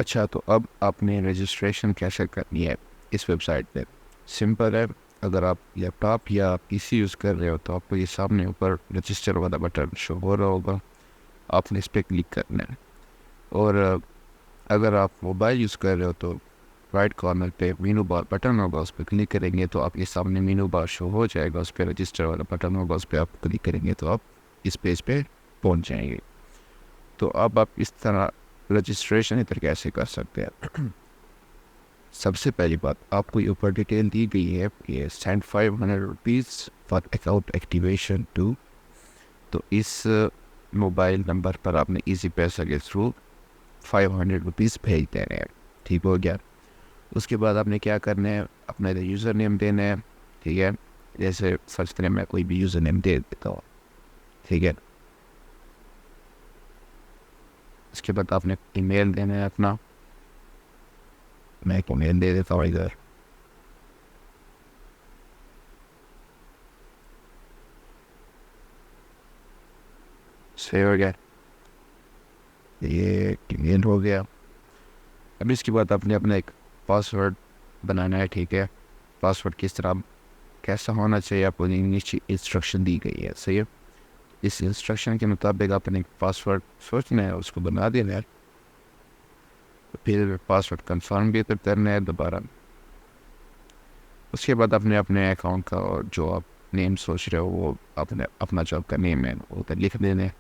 अच्छा, तो अब आपने रजिस्ट्रेशन कैसे करनी है इस वेबसाइट पे? सिंपल है। अगर आप लैपटॉप या पीसी यूज़ कर रहे हो तो आपको ये सामने ऊपर रजिस्टर वाला बटन शो हो रहा होगा, आपने इस पर क्लिक करना है। और अगर आप मोबाइल यूज़ कर रहे हो तो राइट कॉर्नर पे मीनू बार बटन होगा, उस पर क्लिक करेंगे तो आपके सामने मीनू बार शो हो जाएगा, उस पर रजिस्टर वाला बटन होगा, उस पर आप क्लिक करेंगे तो आप इस पेज पे पहुंच जाएंगे। तो अब आप इस तरह रजिस्ट्रेशन इधर कैसे कर सकते हैं? सबसे पहली बात, आपको ये ऊपर डिटेल दी गई है कि send ₹500 for account activation to. तो इस मोबाइल नंबर पर आपने इजी पैसा के थ्रू ₹500 भेज देने हैं। ठीक हो गया। उसके बाद आपने क्या करना है, अपना यूज़र नेम देना है। ठीक है, जैसे फर्स्ट नेम मैं कोई भी यूज़र नेम दे देता हूँ। ठीक है, उसके बाद आपने ईमेल देना है अपना। मैं एक ईमेल दे देता हूँ इधर। सही हो गया, ये ईमेल हो गया। अब इसके बाद आपने अपना एक पासवर्ड बनाना है। ठीक है, पासवर्ड किस तरह कैसा होना चाहिए आपको नीचे इंस्ट्रक्शन दी गई है। सही है, इस इंस्ट्रक्शन के मुताबिक आपने एक पासवर्ड सोचना है, उसको बना देना है। फिर पासवर्ड कंफर्म भी करना है दोबारा। उसके बाद आपने अपने अकाउंट का और जो आप नेम सोच रहे हो वो आपने अपना जो आपका नेम है वो उधर लिख देना है।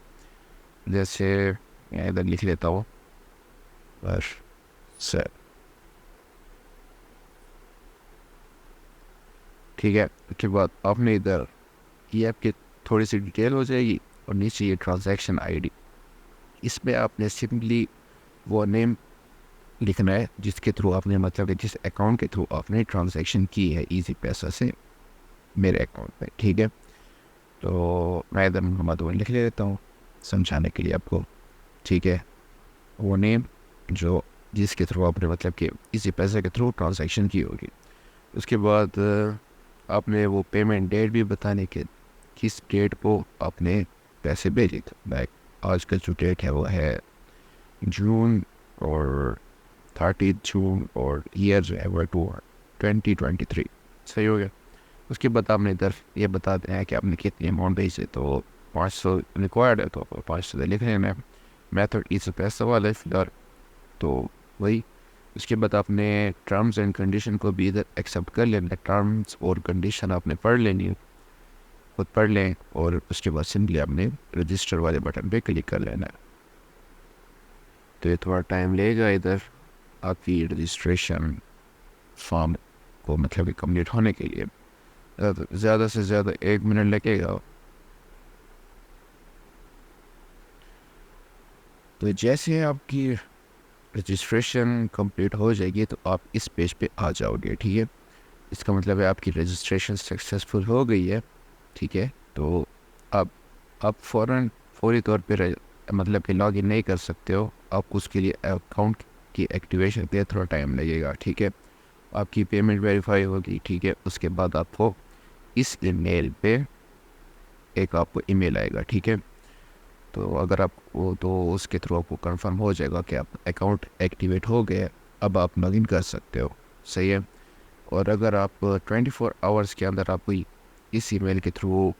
जैसे मैं इधर लिख लेता हूँ बस सर। ठीक है, उसके बाद आपने इधर ये आपकी थोड़ी सी डिटेल हो जाएगी और नीचे ये ट्रांजैक्शन आईडी, इसमें आपने सिंपली वो नेम लिखना है जिसके थ्रू आपने मतलब जिस अकाउंट के थ्रू आपने ट्रांजैक्शन की है इजी पैसा से मेरे अकाउंट पे। ठीक है, तो मैं इधर मोहम्मद लिख लेता हूँ समझाने के लिए आपको। ठीक है, वो नेम जो जिसके थ्रू आपने मतलब कि इसी पैसे के थ्रू ट्रांजैक्शन की होगी। उसके बाद आपने वो पेमेंट डेट भी बताने के किस डेट को आपने पैसे भेजे थे। लाइक आज का जो डेट है वो है जून और 30 जून और ईयर जो है वो 2023। सही हो गया। उसके बाद आपने इधर ये बता दें है कि आपने कितनी अमाउंट भेजी। तो 500 रिक्वायर्ड है तो 500 लिख लेना है। मेथड इस पैसा वाला है फिलहाल, तो वही। उसके बाद आपने टर्म्स एंड कंडीशन को भी इधर एक्सेप्ट कर लेना है। टर्म्स और कंडीशन आपने पढ़ लेनी है, खुद पढ़ लें, और उसके बाद सिंपली आपने रजिस्टर वाले बटन पे क्लिक कर लेना है। तो ये थोड़ा टाइम लेगा इधर आपकी रजिस्ट्रेशन फॉर्म को मतलब कि कम्प्लीट होने के लिए। ज़्यादा से ज़्यादा 1 मिनट लगेगा। तो जैसे आपकी रजिस्ट्रेशन कंप्लीट हो जाएगी तो आप इस पेज पे आ जाओगे। ठीक है, इसका मतलब है आपकी रजिस्ट्रेशन सक्सेसफुल हो गई है। ठीक है, तो आप फौरी तौर पे मतलब कि लॉग इन नहीं कर सकते हो। आप उसके लिए अकाउंट की एक्टिवेशन पे थोड़ा टाइम लगेगा। ठीक है, आपकी पेमेंट वेरीफाई होगी। ठीक है, उसके बाद आपको इस ईमेल पे एक आपको ईमेल आएगा। ठीक है, तो अगर आप वो तो उसके थ्रू आपको कंफर्म हो जाएगा कि आप अकाउंट एक्टिवेट हो गए, अब आप लॉगिन कर सकते हो। सही है, और अगर आप 24 आवर्स के अंदर आपको इस ईमेल के थ्रू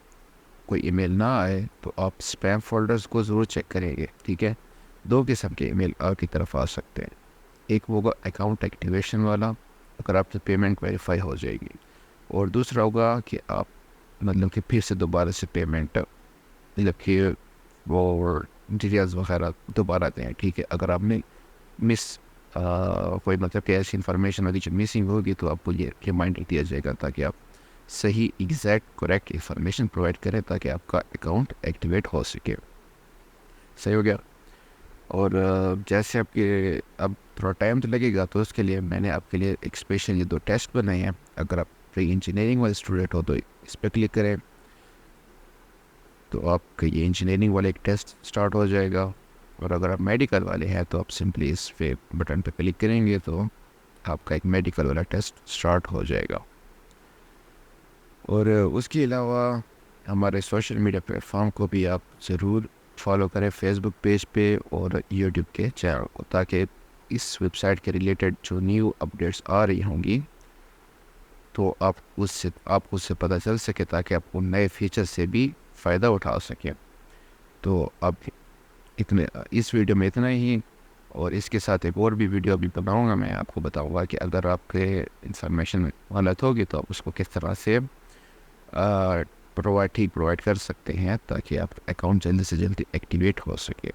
कोई ईमेल ना आए तो आप स्पैम फोल्डर्स को ज़रूर चेक करेंगे। ठीक है, 2 किस्म के ईमेल आपकी तरफ आ सकते हैं। एक होगा अकाउंट एक्टिवेशन वाला, अगर आपकी पेमेंट वेरीफाई हो जाएगी, और दूसरा होगा कि आप मतलब कि फिर से दोबारा से पेमेंट मतलब कि वो डिटेल्स वगैरह दोबारा दें। ठीक है, अगर आपने कोई मतलब कि ऐसी इन्फॉर्मेशन होगी जो मिसिंग होगी तो आपको ये रिमाइंडर दिया जाएगा ताकि आप सही एग्जैक्ट करेक्ट इन्फॉर्मेशन प्रोवाइड करें ताकि आपका अकाउंट एक्टिवेट हो सके। सही हो गया। और जैसे आपके अब थोड़ा टाइम तो लगेगा तो उसके लिए मैंने आपके लिए एक स्पेशल ये 2 टेस्ट बनाए हैं। अगर आप प्री इंजीनियरिंग वाले स्टूडेंट हो तो इस पर क्लिक करें तो आपका ये इंजीनियरिंग वाला एक टेस्ट स्टार्ट हो जाएगा, और अगर आप मेडिकल वाले हैं तो आप सिंपली इस पे बटन पे क्लिक करेंगे तो आपका एक मेडिकल वाला टेस्ट स्टार्ट हो जाएगा। और उसके अलावा हमारे सोशल मीडिया प्लेटफॉर्म को भी आप ज़रूर फॉलो करें, फेसबुक पेज पे और यूट्यूब के चैनल को, ताकि इस वेबसाइट के रिलेटेड जो न्यू अपडेट्स आ रही होंगी तो आपको उससे पता चल सके, ताकि आप उन नए फीचर से भी फ़ायदा उठा सकें। तो अब इस वीडियो में इतना ही, और इसके साथ एक और भी वीडियो भी बनाऊंगा। मैं आपको बताऊंगा कि अगर आपके इंफॉर्मेशन गलत होगी तो आप उसको किस तरह से प्रोवाइड कर सकते हैं, ताकि आप अकाउंट जल्दी से जल्दी एक्टिवेट हो सके।